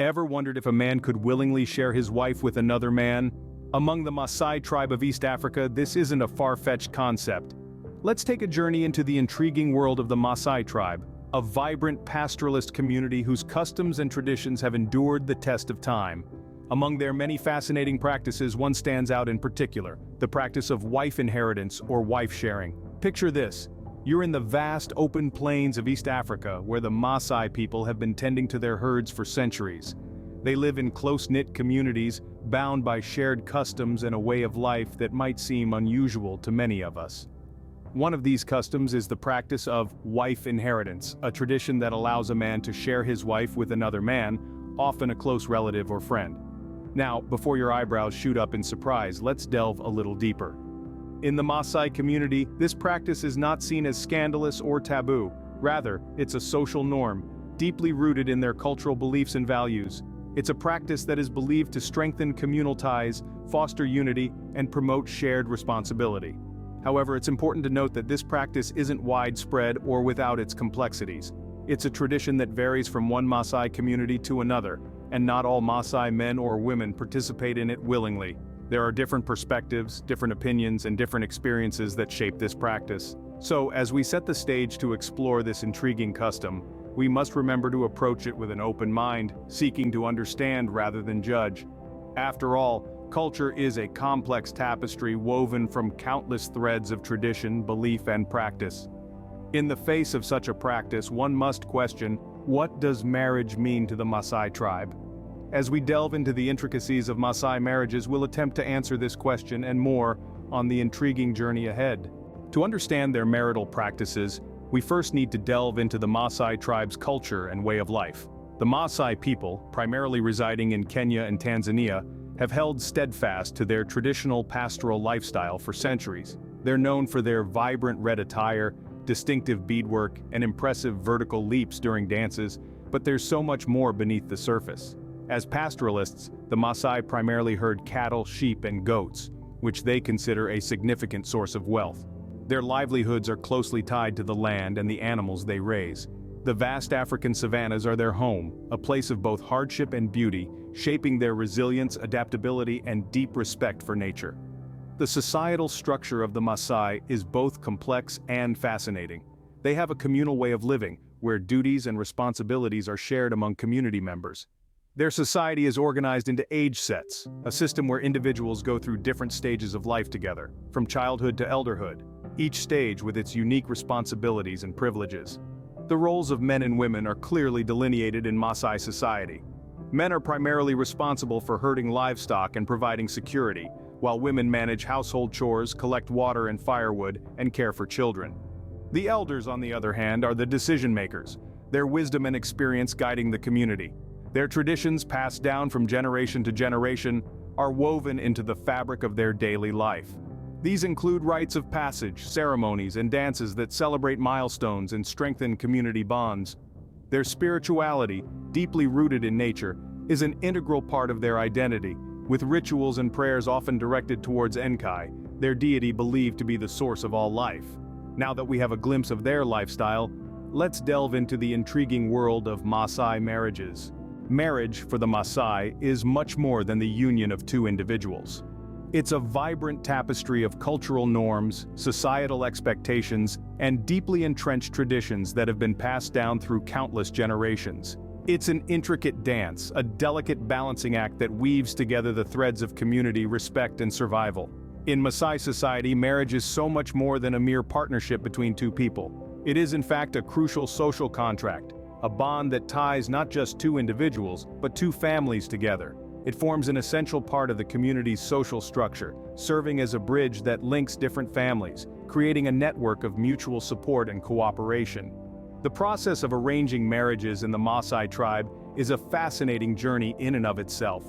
Ever wondered if a man could willingly share his wife with another man? Among the Maasai tribe of East Africa, this isn't a far-fetched concept. Let's take a journey into the intriguing world of the Maasai tribe, a vibrant pastoralist community whose customs and traditions have endured the test of time. Among their many fascinating practices, one stands out in particular, the practice of wife inheritance or wife sharing. Picture this. You're in the vast open plains of East Africa where the Maasai people have been tending to their herds for centuries. They live in close-knit communities, bound by shared customs and a way of life that might seem unusual to many of us. One of these customs is the practice of wife inheritance, a tradition that allows a man to share his wife with another man, often a close relative or friend. Now, before your eyebrows shoot up in surprise, let's delve a little deeper. In the Maasai community, this practice is not seen as scandalous or taboo. Rather, it's a social norm, deeply rooted in their cultural beliefs and values. It's a practice that is believed to strengthen communal ties, foster unity, and promote shared responsibility. However, it's important to note that this practice isn't widespread or without its complexities. It's a tradition that varies from one Maasai community to another, and not all Maasai men or women participate in it willingly. There are different perspectives, different opinions, and different experiences that shape this practice. So, as we set the stage to explore this intriguing custom, we must remember to approach it with an open mind, seeking to understand rather than judge. After all, culture is a complex tapestry woven from countless threads of tradition, belief, and practice. In the face of such a practice, one must question, what does marriage mean to the Maasai tribe? As we delve into the intricacies of Maasai marriages, we'll attempt to answer this question and more on the intriguing journey ahead. To understand their marital practices, we first need to delve into the Maasai tribe's culture and way of life. The Maasai people, primarily residing in Kenya and Tanzania, have held steadfast to their traditional pastoral lifestyle for centuries. They're known for their vibrant red attire, distinctive beadwork, and impressive vertical leaps during dances, but there's so much more beneath the surface. As pastoralists, the Maasai primarily herd cattle, sheep, and goats, which they consider a significant source of wealth. Their livelihoods are closely tied to the land and the animals they raise. The vast African savannas are their home, a place of both hardship and beauty, shaping their resilience, adaptability, and deep respect for nature. The societal structure of the Maasai is both complex and fascinating. They have a communal way of living, where duties and responsibilities are shared among community members. Their society is organized into age sets, a system where individuals go through different stages of life together, from childhood to elderhood, each stage with its unique responsibilities and privileges. The roles of men and women are clearly delineated in Maasai society. Men are primarily responsible for herding livestock and providing security, while women manage household chores, collect water and firewood, and care for children. The elders, on the other hand, are the decision-makers, their wisdom and experience guiding the community. Their traditions, passed down from generation to generation, are woven into the fabric of their daily life. These include rites of passage, ceremonies, and dances that celebrate milestones and strengthen community bonds. Their spirituality, deeply rooted in nature, is an integral part of their identity, with rituals and prayers often directed towards Enkai, their deity believed to be the source of all life. Now that we have a glimpse of their lifestyle, let's delve into the intriguing world of Maasai marriages. Marriage, for the Maasai, is much more than the union of two individuals. It's a vibrant tapestry of cultural norms, societal expectations, and deeply entrenched traditions that have been passed down through countless generations. It's an intricate dance, a delicate balancing act that weaves together the threads of community, respect, and survival. In Maasai society, marriage is so much more than a mere partnership between two people. It is in fact a crucial social contract, a bond that ties not just two individuals, but two families together. It forms an essential part of the community's social structure, serving as a bridge that links different families, creating a network of mutual support and cooperation. The process of arranging marriages in the Maasai tribe is a fascinating journey in and of itself.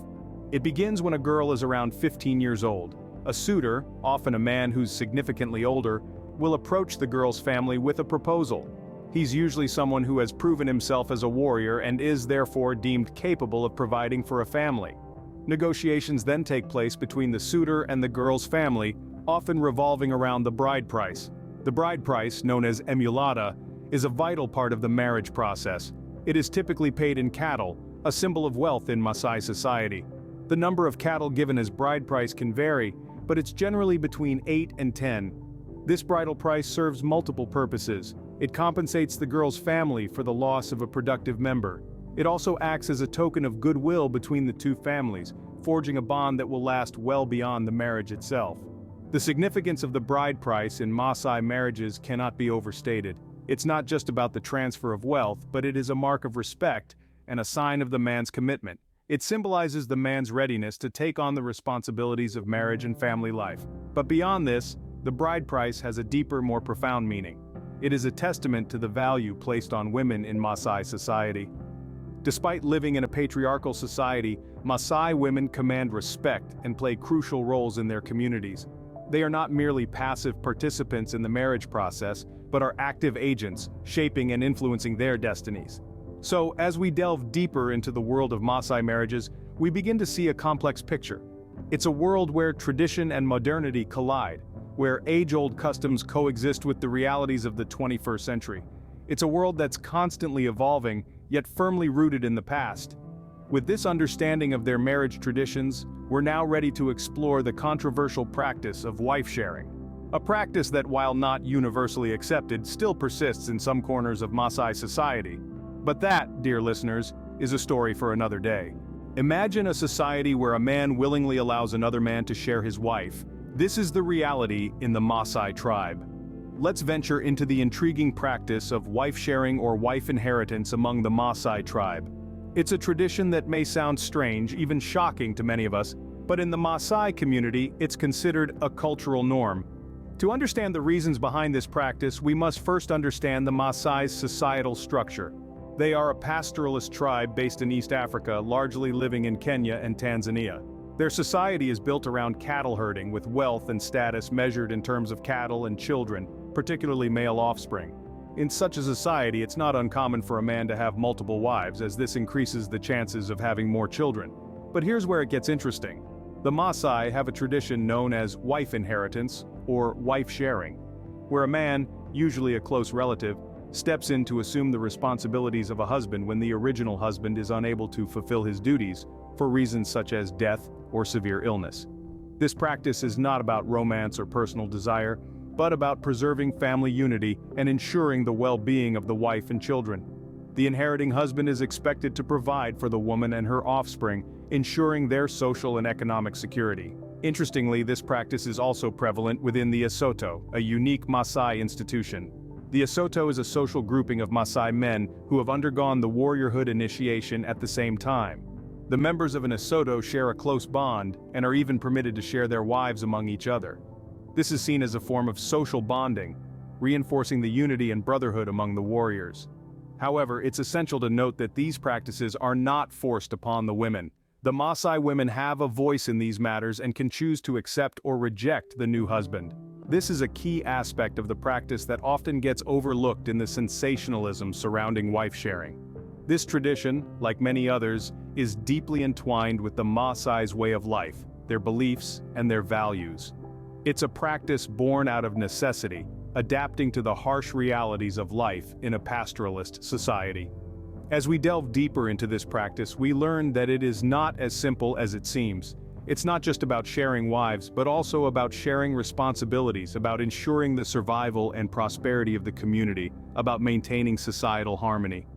It begins when a girl is around 15 years old. A suitor, often a man who's significantly older, will approach the girl's family with a proposal. He's usually someone who has proven himself as a warrior and is therefore deemed capable of providing for a family. Negotiations then take place between the suitor and the girl's family, often revolving around the bride price. The bride price, known as emulata, is a vital part of the marriage process. It is typically paid in cattle, a symbol of wealth in Maasai society. The number of cattle given as bride price can vary, but it's generally between 8 and 10. This bridal price serves multiple purposes. It compensates the girl's family for the loss of a productive member. It also acts as a token of goodwill between the two families, forging a bond that will last well beyond the marriage itself. The significance of the bride price in Maasai marriages cannot be overstated. It's not just about the transfer of wealth, but it is a mark of respect and a sign of the man's commitment. It symbolizes the man's readiness to take on the responsibilities of marriage and family life. But beyond this, the bride price has a deeper, more profound meaning. It is a testament to the value placed on women in Maasai society. Despite living in a patriarchal society, Maasai women command respect and play crucial roles in their communities. They are not merely passive participants in the marriage process, but are active agents, shaping and influencing their destinies. So, as we delve deeper into the world of Maasai marriages, we begin to see a complex picture. It's a world where tradition and modernity collide, where age-old customs coexist with the realities of the 21st century. It's a world that's constantly evolving, yet firmly rooted in the past. With this understanding of their marriage traditions, we're now ready to explore the controversial practice of wife sharing. A practice that, while not universally accepted, still persists in some corners of Maasai society. But that, dear listeners, is a story for another day. Imagine a society where a man willingly allows another man to share his wife. This is the reality in the Maasai tribe. Let's venture into the intriguing practice of wife sharing or wife inheritance among the Maasai tribe. It's a tradition that may sound strange, even shocking to many of us, but in the Maasai community, it's considered a cultural norm. To understand the reasons behind this practice, we must first understand the Maasai's societal structure. They are a pastoralist tribe based in East Africa, largely living in Kenya and Tanzania. Their society is built around cattle herding, with wealth and status measured in terms of cattle and children, particularly male offspring. In such a society, it's not uncommon for a man to have multiple wives, as this increases the chances of having more children. But here's where it gets interesting. The Maasai have a tradition known as wife inheritance, or wife sharing, where a man, usually a close relative, steps in to assume the responsibilities of a husband when the original husband is unable to fulfill his duties, for reasons such as death or severe illness. This practice is not about romance or personal desire, but about preserving family unity and ensuring the well-being of the wife and children. The inheriting husband is expected to provide for the woman and her offspring, ensuring their social and economic security. Interestingly, this practice is also prevalent within the Asoto, a unique Maasai institution. The Asoto is a social grouping of Maasai men who have undergone the warriorhood initiation at the same time. The members of an Asoto share a close bond and are even permitted to share their wives among each other. This is seen as a form of social bonding, reinforcing the unity and brotherhood among the warriors. However, it's essential to note that these practices are not forced upon the women. The Maasai women have a voice in these matters and can choose to accept or reject the new husband. This is a key aspect of the practice that often gets overlooked in the sensationalism surrounding wife sharing. This tradition, like many others, is deeply entwined with the Maasai's way of life, their beliefs, and their values. It's a practice born out of necessity, adapting to the harsh realities of life in a pastoralist society. As we delve deeper into this practice, we learn that it is not as simple as it seems. It's not just about sharing wives, but also about sharing responsibilities, about ensuring the survival and prosperity of the community, about maintaining societal harmony.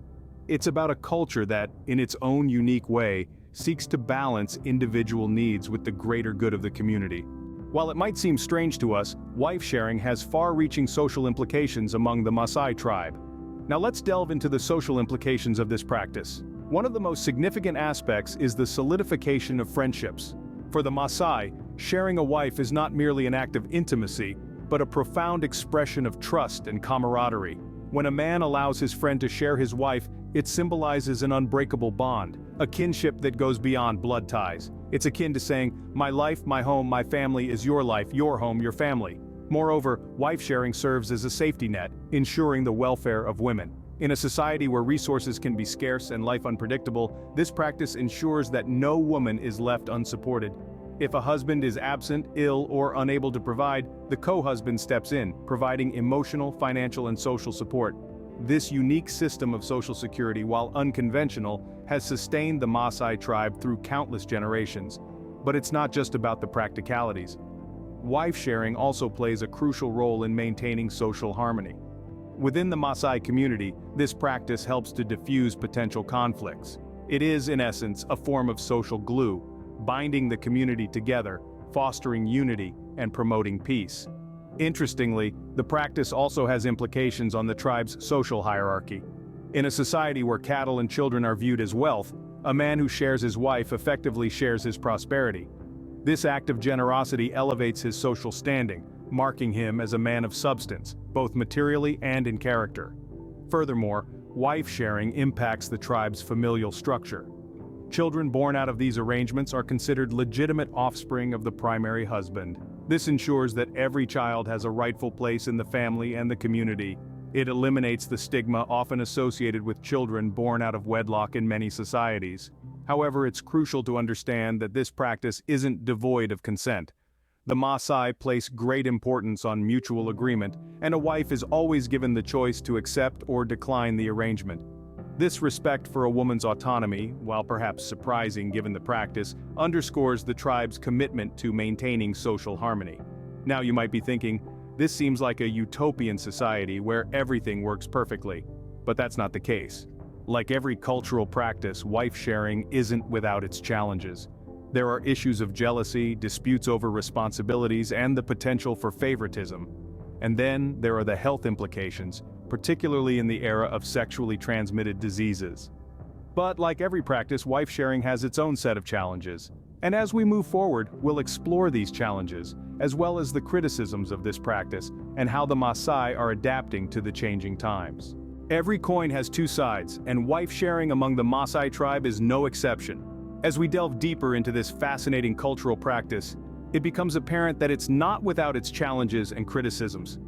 It's about a culture that, in its own unique way, seeks to balance individual needs with the greater good of the community. While it might seem strange to us, wife sharing has far-reaching social implications among the Maasai tribe. Now let's delve into the social implications of this practice. One of the most significant aspects is the solidification of friendships. For the Maasai, sharing a wife is not merely an act of intimacy, but a profound expression of trust and camaraderie. When a man allows his friend to share his wife, it symbolizes an unbreakable bond, a kinship that goes beyond blood ties. It's akin to saying, "My life, my home, my family is your life, your home, your family." Moreover, wife sharing serves as a safety net, ensuring the welfare of women. In a society where resources can be scarce and life unpredictable, this practice ensures that no woman is left unsupported. If a husband is absent, ill, or unable to provide, the co-husband steps in, providing emotional, financial, and social support. This unique system of social security, while unconventional, has sustained the Maasai tribe through countless generations. But it's not just about the practicalities. Wife sharing also plays a crucial role in maintaining social harmony. Within the Maasai community, this practice helps to diffuse potential conflicts. It is, in essence, a form of social glue, binding the community together, fostering unity, and promoting peace. Interestingly, the practice also has implications on the tribe's social hierarchy. In a society where cattle and children are viewed as wealth, a man who shares his wife effectively shares his prosperity. This act of generosity elevates his social standing, marking him as a man of substance, both materially and in character. Furthermore, wife sharing impacts the tribe's familial structure. Children born out of these arrangements are considered legitimate offspring of the primary husband. This ensures that every child has a rightful place in the family and the community. It eliminates the stigma often associated with children born out of wedlock in many societies. However, it's crucial to understand that this practice isn't devoid of consent. The Maasai place great importance on mutual agreement, and a wife is always given the choice to accept or decline the arrangement. This respect for a woman's autonomy, while perhaps surprising given the practice, underscores the tribe's commitment to maintaining social harmony. Now you might be thinking, this seems like a utopian society where everything works perfectly. But that's not the case. Like every cultural practice, wife sharing isn't without its challenges. There are issues of jealousy, disputes over responsibilities, and the potential for favoritism. And then there are the health implications, particularly in the era of sexually transmitted diseases. But like every practice, wife sharing has its own set of challenges. And as we move forward, we'll explore these challenges, as well as the criticisms of this practice, and how the Maasai are adapting to the changing times. Every coin has two sides, and wife sharing among the Maasai tribe is no exception. As we delve deeper into this fascinating cultural practice, it becomes apparent that it's not without its challenges and criticisms.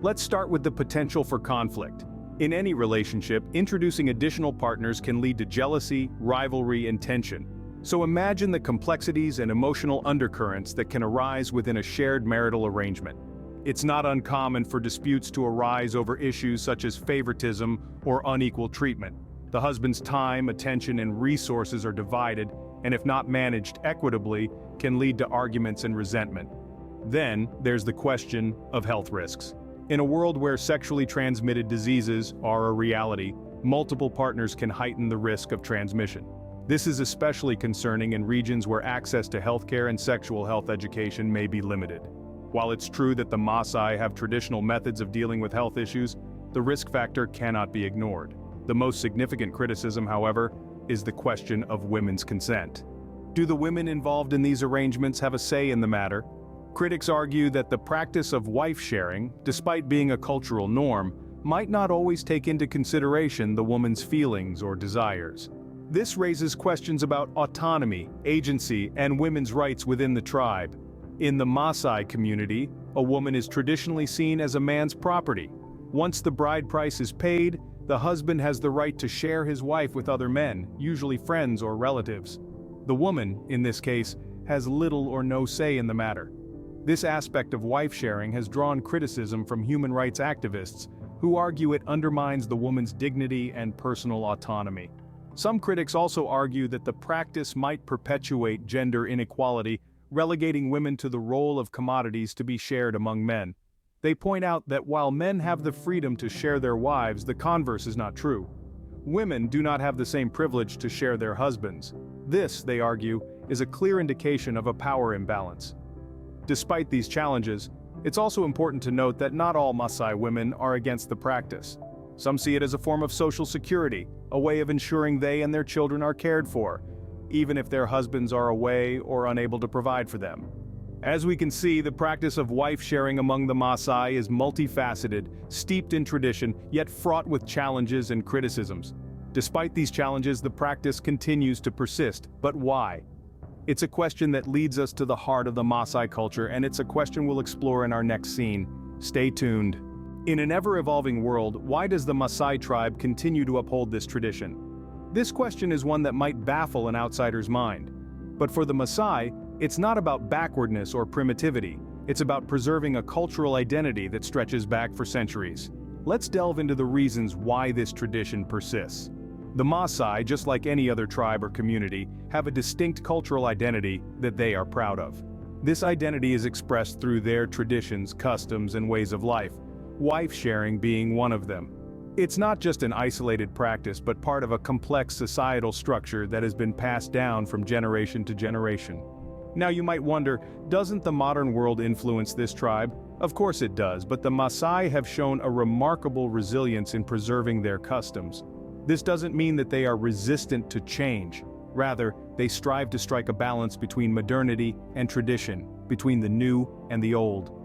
Let's start with the potential for conflict. In any relationship, introducing additional partners can lead to jealousy, rivalry, and tension. So imagine the complexities and emotional undercurrents that can arise within a shared marital arrangement. It's not uncommon for disputes to arise over issues such as favoritism or unequal treatment. The husband's time, attention, and resources are divided, and if not managed equitably, can lead to arguments and resentment. Then, there's the question of health risks. In a world where sexually transmitted diseases are a reality, multiple partners can heighten the risk of transmission. This is especially concerning in regions where access to healthcare and sexual health education may be limited. While it's true that the Maasai have traditional methods of dealing with health issues, the risk factor cannot be ignored. The most significant criticism, however, is the question of women's consent. Do the women involved in these arrangements have a say in the matter? Critics argue that the practice of wife sharing, despite being a cultural norm, might not always take into consideration the woman's feelings or desires. This raises questions about autonomy, agency, and women's rights within the tribe. In the Maasai community, a woman is traditionally seen as a man's property. Once the bride price is paid, the husband has the right to share his wife with other men, usually friends or relatives. The woman, in this case, has little or no say in the matter. This aspect of wife sharing has drawn criticism from human rights activists, who argue it undermines the woman's dignity and personal autonomy. Some critics also argue that the practice might perpetuate gender inequality, relegating women to the role of commodities to be shared among men. They point out that while men have the freedom to share their wives, the converse is not true. Women do not have the same privilege to share their husbands. This, they argue, is a clear indication of a power imbalance. Despite these challenges, it's also important to note that not all Maasai women are against the practice. Some see it as a form of social security, a way of ensuring they and their children are cared for, even if their husbands are away or unable to provide for them. As we can see, the practice of wife sharing among the Maasai is multifaceted, steeped in tradition, yet fraught with challenges and criticisms. Despite these challenges, the practice continues to persist. But why? It's a question that leads us to the heart of the Maasai culture, and it's a question we'll explore in our next scene. Stay tuned. In an ever-evolving world, why does the Maasai tribe continue to uphold this tradition? This question is one that might baffle an outsider's mind. But for the Maasai, it's not about backwardness or primitivity. It's about preserving a cultural identity that stretches back for centuries. let's delve into the reasons why this tradition persists. The Maasai, just like any other tribe or community, have a distinct cultural identity that they are proud of. This identity is expressed through their traditions, customs, and ways of life, wife sharing being one of them. It's not just an isolated practice but part of a complex societal structure that has been passed down from generation to generation. Now you might wonder, doesn't the modern world influence this tribe? Of course it does, but the Maasai have shown a remarkable resilience in preserving their customs. This doesn't mean that they are resistant to change. Rather, they strive to strike a balance between modernity and tradition, between the new and the old.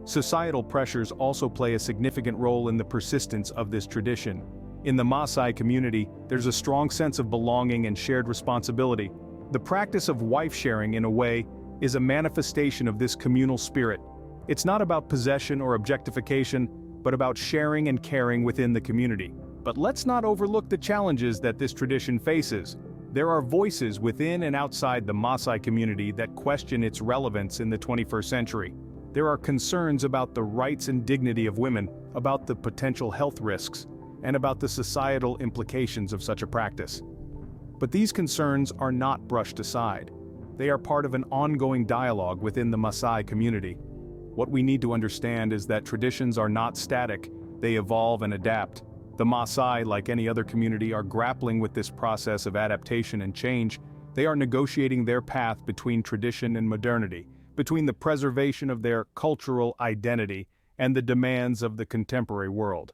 Societal pressures also play a significant role in the persistence of this tradition. In the Maasai community, there's a strong sense of belonging and shared responsibility. The practice of wife sharing, in a way, is a manifestation of this communal spirit. It's not about possession or objectification, but about sharing and caring within the community. But let's not overlook the challenges that this tradition faces. There are voices within and outside the Maasai community that question its relevance in the 21st century. There are concerns about the rights and dignity of women, about the potential health risks, and about the societal implications of such a practice. But these concerns are not brushed aside. They are part of an ongoing dialogue within the Maasai community. What we need to understand is that traditions are not static, they evolve and adapt. The Maasai, like any other community, are grappling with this process of adaptation and change. They are negotiating their path between tradition and modernity, between the preservation of their cultural identity and the demands of the contemporary world.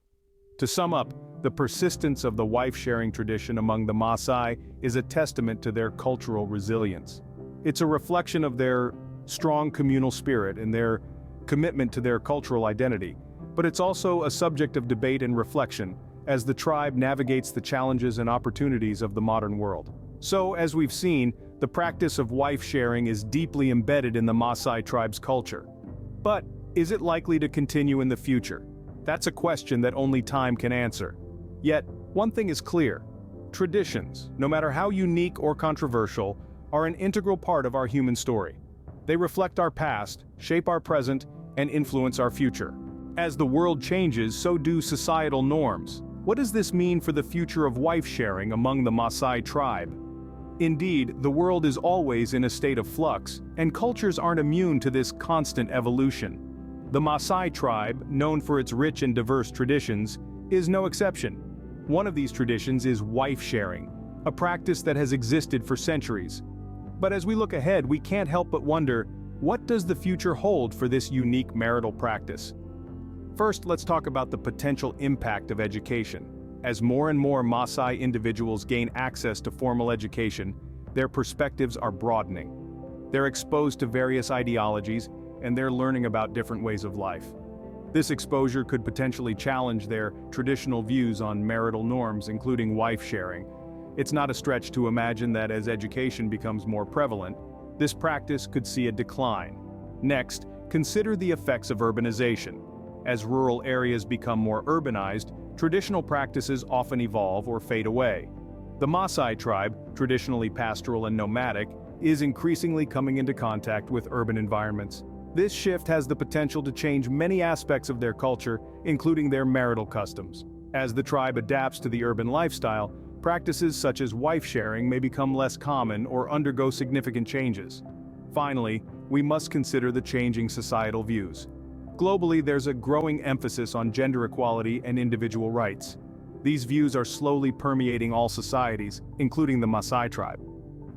To sum up, the persistence of the wife-sharing tradition among the Maasai is a testament to their cultural resilience. It's a reflection of their strong communal spirit and their commitment to their cultural identity, but it's also a subject of debate and reflection as the tribe navigates the challenges and opportunities of the modern world. So, as we've seen, the practice of wife sharing is deeply embedded in the Maasai tribe's culture. But is it likely to continue in the future? That's a question that only time can answer. Yet, one thing is clear. Traditions, no matter how unique or controversial, are an integral part of our human story. They reflect our past, shape our present, and influence our future. As the world changes, so do societal norms. What does this mean for the future of wife sharing among the Maasai tribe? Indeed, the world is always in a state of flux, and cultures aren't immune to this constant evolution. The Maasai tribe, known for its rich and diverse traditions, is no exception. One of these traditions is wife sharing, a practice that has existed for centuries. But as we look ahead, we can't help but wonder, what does the future hold for this unique marital practice? First, let's talk about the potential impact of education. As more and more Maasai individuals gain access to formal education, their perspectives are broadening. They're exposed to various ideologies, and they're learning about different ways of life. This exposure could potentially challenge their traditional views on marital norms, including wife sharing. It's not a stretch to imagine that as education becomes more prevalent, this practice could see a decline. Next, consider the effects of urbanization. As rural areas become more urbanized, traditional practices often evolve or fade away. The Maasai tribe, traditionally pastoral and nomadic, is increasingly coming into contact with urban environments. This shift has the potential to change many aspects of their culture, including their marital customs. As the tribe adapts to the urban lifestyle, practices such as wife sharing may become less common or undergo significant changes. Finally, we must consider the changing societal views. Globally, there's a growing emphasis on gender equality and individual rights. These views are slowly permeating all societies, including the Maasai tribe.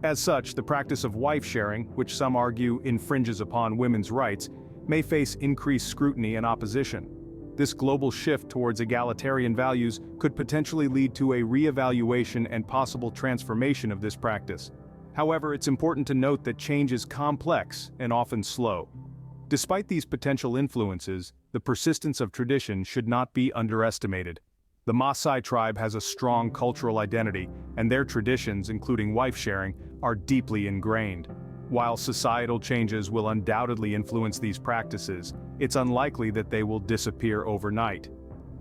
As such, the practice of wife sharing, which some argue infringes upon women's rights, may face increased scrutiny and opposition. This global shift towards egalitarian values could potentially lead to a re-evaluation and possible transformation of this practice. However, it's important to note that change is complex and often slow. Despite these potential influences, the persistence of tradition should not be underestimated. The Maasai tribe has a strong cultural identity, and their traditions, including wife sharing, are deeply ingrained. While societal changes will undoubtedly influence these practices, it's unlikely that they will disappear overnight.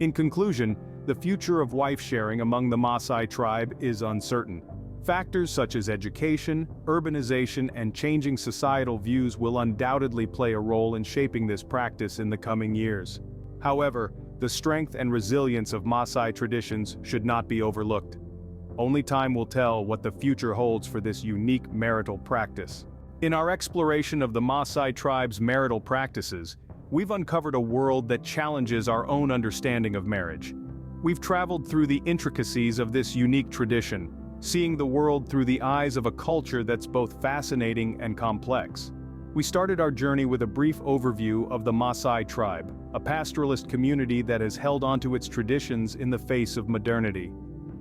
In conclusion, the future of wife sharing among the Maasai tribe is uncertain. Factors such as education, urbanization, and changing societal views will undoubtedly play a role in shaping this practice in the coming years. However, The strength and resilience of Maasai traditions should not be overlooked. Only time will tell what the future holds for this unique marital practice. In our exploration of the Maasai tribe's marital practices, we've uncovered a world that challenges our own understanding of marriage. We've traveled through the intricacies of this unique tradition, seeing the world through the eyes of a culture that's both fascinating and complex. We started our journey with a brief overview of the Maasai tribe, a pastoralist community that has held onto its traditions in the face of modernity.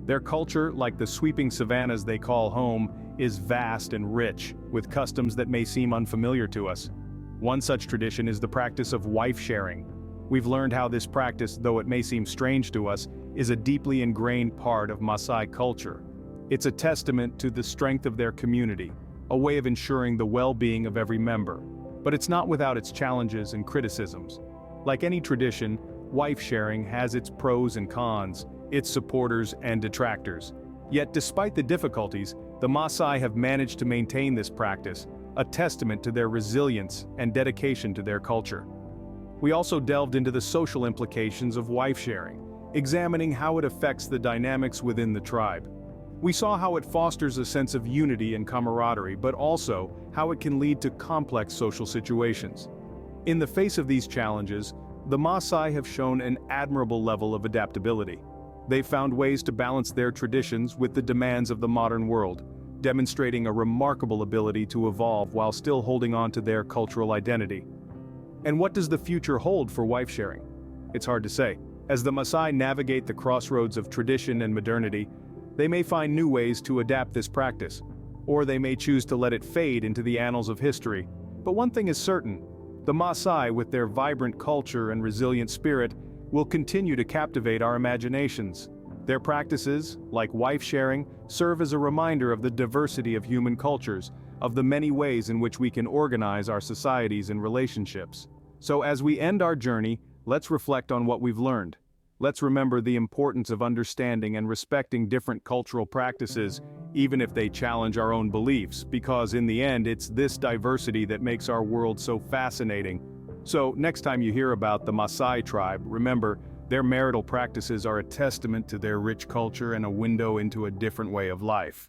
Their culture, like the sweeping savannas they call home, is vast and rich, with customs that may seem unfamiliar to us. One such tradition is the practice of wife sharing. We've learned how this practice, though it may seem strange to us, is a deeply ingrained part of Maasai culture. It's a testament to the strength of their community, a way of ensuring the well-being of every member. But it's not without its challenges and criticisms. Like any tradition, wife sharing has its pros and cons, its supporters and detractors. Yet despite the difficulties, the Maasai have managed to maintain this practice, a testament to their resilience and dedication to their culture. We also delved into the social implications of wife sharing, examining how it affects the dynamics within the tribe. We saw how it fosters a sense of unity and camaraderie, but also how it can lead to complex social situations. In the face of these challenges, the Maasai have shown an admirable level of adaptability. They've found ways to balance their traditions with the demands of the modern world, demonstrating a remarkable ability to evolve while still holding on to their cultural identity. And what does the future hold for wife sharing? It's hard to say. As the Maasai navigate the crossroads of tradition and modernity, they may find new ways to adapt this practice, or they may choose to let it fade into the annals of history. But one thing is certain: the Maasai, with their vibrant culture and resilient spirit, will continue to captivate our imaginations. Their practices, like wife sharing, serve as a reminder of the diversity of human cultures, of the many ways in which we can organize our societies and relationships. So as we end our journey, let's reflect on what we've learned. Let's remember the importance of understanding and respecting different cultural practices, even if they challenge our own beliefs, because in the end, it's this diversity that makes our world so fascinating. So, next time you hear about the Maasai tribe, remember, their marital practices are a testament to their rich culture and a window into a different way of life.